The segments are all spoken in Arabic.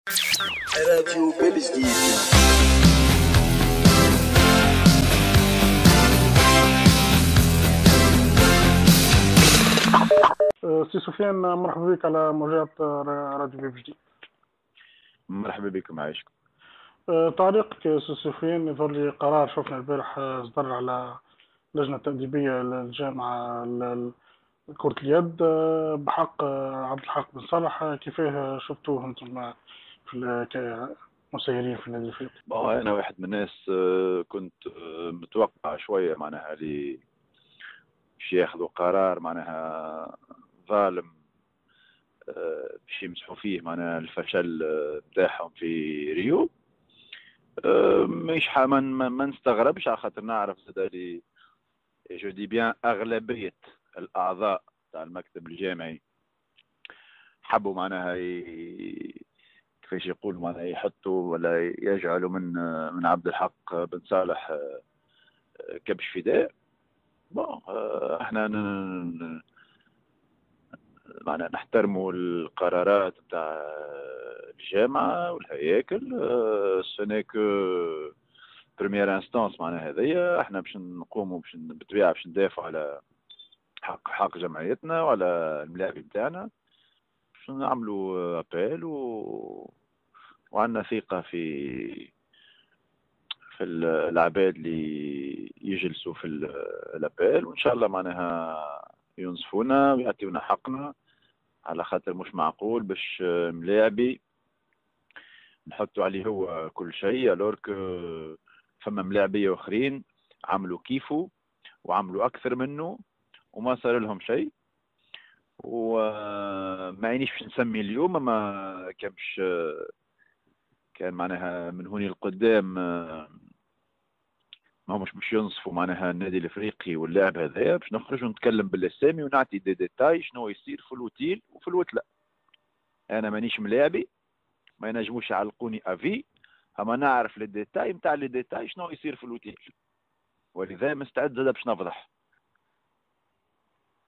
راديو بالجديد. سي سفيان، مرحبا بك على موجات راديو بالجديد. مرحبا بكم، عايشكم. تعليقك سي سفيان، يظهر لي قرار شفنا البارح صدر على لجنة تأديبية للجامعة كرة اليد بحق عبد الحق بن صالح. كيفاه شفتوه انتم كمسيرين في النادي الافريقي؟ انا واحد من الناس كنت متوقع شويه معناها اللي باش ياخذوا قرار معناها ظالم باش يمسحوا فيه معناها الفشل بتاعهم في ريو. مش ما نستغربش على خاطر نعرف زاد اللي جو دي بيان اغلبيه الاعضاء تاع المكتب الجامعي حبوا معناها كيفاش يقولوا معناها يحطوا ولا يجعلوا من عبد الحق بن صالح كبش فداء. احنا معناها نحترموا القرارات بتاع الجامعة والهياكل. سونيك بريمير انستانس معناها هذيا، احنا باش نقوموا بالطبيعة باش ندافعوا على حق جمعيتنا وعلى الملاعب بتاعنا، باش نعملوا ابيل وعندنا ثقة في العباد اللي يجلسوا في الابيل، وان شاء الله معناها ينصفونا ويعطيونا حقنا، على خاطر مش معقول باش ملاعبي نحطوا عليه هو كل شيء الورك فما ملاعبية اخرين عملوا كيفه وعملوا اكثر منه وما صار لهم شيء. وما عينيش باش نسمي اليوم، اما كان معناها من هوني القدام ما همش باش ينصفوا معناها النادي الافريقي واللاعب هذايا، باش نخرج ونتكلم بالاسامي ونعطي ديتاي شنو يصير في الوتيل وفي الوتله. انا مانيش ملاعبي، ما ينجموش يعلقوني افي، اما نعرف الديتاي نتاع الديتاي شنو يصير في الوتيل، ولذا مستعد زاد باش نفضح.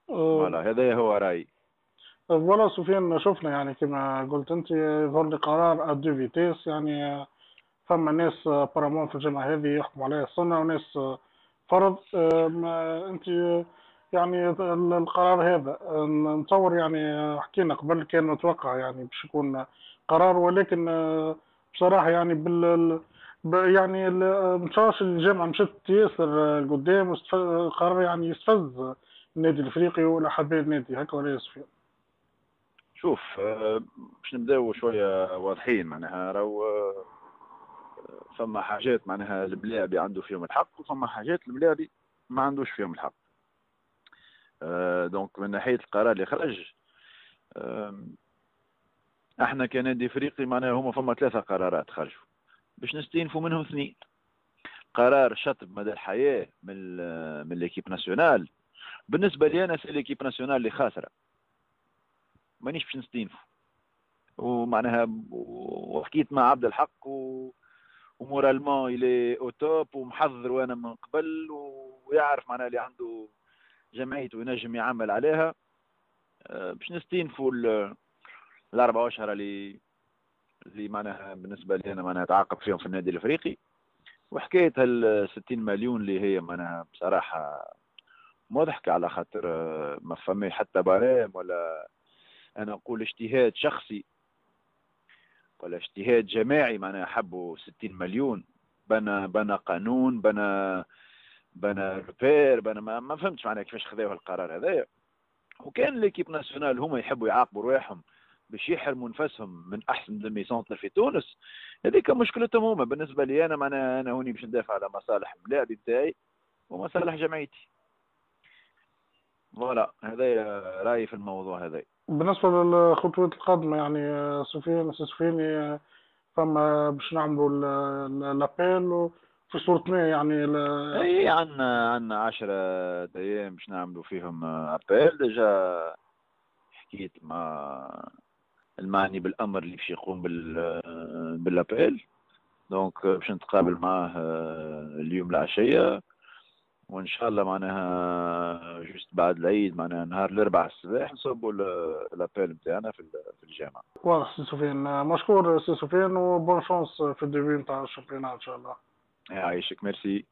فوالا هذا هو رايي. فوالا سفيان، شفنا يعني كما قلت انت يظهر لي قرار ادو فيتيس، يعني فما ناس بارامون في الجامعة هذه يحكم عليها السنة وناس فرض. انت يعني القرار هذا نتصور يعني حكينا قبل كان متوقع يعني باش يكون قرار، ولكن بصراحة يعني يعني مشاش الجامعة مشت ياسر قدام قرار يعني يستفز النادي الافريقي ولا حبايب النادي، هكا ولا يا؟ شوف، باش نبداو شويه واضحين معناها راهو فما حاجات معناها الملاعبي عنده فيهم الحق وفما حاجات الملاعبي ما عندوش فيهم الحق. دونك من ناحيه القرار اللي خرج، احنا كنادي افريقي معناها هما فما 3 قرارات خرجوا باش نستينفوا منهم 2. قرار شطب مدى الحياه من ليكيب ناسيونال. بالنسبه لي انا سي ليكيب ناسيونال اللي خاسره، مانيش باش نستينفوا. ومعناها وحكيت مع عبد الحق ومورالمون الي او توب ومحضر وانا من قبل، ويعرف معناها اللي عنده جمعيته ينجم يعمل عليها باش نستينفوا ال4 اشهر اللي معناها بالنسبه لي انا معناها تعاقب فيهم في النادي الافريقي. وحكايه ال 60 مليون اللي هي معناها بصراحه مضحكه، على خاطر ما فما حتى برام، ولا انا اقول اجتهاد شخصي ولا اجتهاد جماعي معناها حبوا 60 مليون. بنى قانون، بنى ريبير، ما فهمتش معناها كيفاش خذاو القرار هذايا. وكان ليكيب ناسيونال هما يحبوا يعاقبوا رواحهم باش يحرموا نفسهم من احسن دمي سونتر في تونس، هذيك مشكلتهم هما. بالنسبه لي انا معناها انا هوني باش ندافع على مصالح اللاعب بتاعي ومصالح جمعيتي. فوالا هذا رايي في الموضوع هذا. بالنسبة للخطوات القادمة يعني سفيان فما باش نعملوا لابيل وفي صورة ما يعني اي عندنا 10 ايام باش نعملوا فيهم ابيل. ديجا حكيت مع المعني بالامر اللي باش يقوم بالابيل، دونك باش نتقابل معاه اليوم العشيه وان شاء الله معناها جوست بعد العيد معناها نهار الاربعاء الصباح نصبوا الابيل نتاعنا في الجامعه. واضح سي سفيان، مشكور سي سفيان، وبون شانس في الديبي نتاع الشامبيونات ان شاء الله. يعيشك، ميرسي.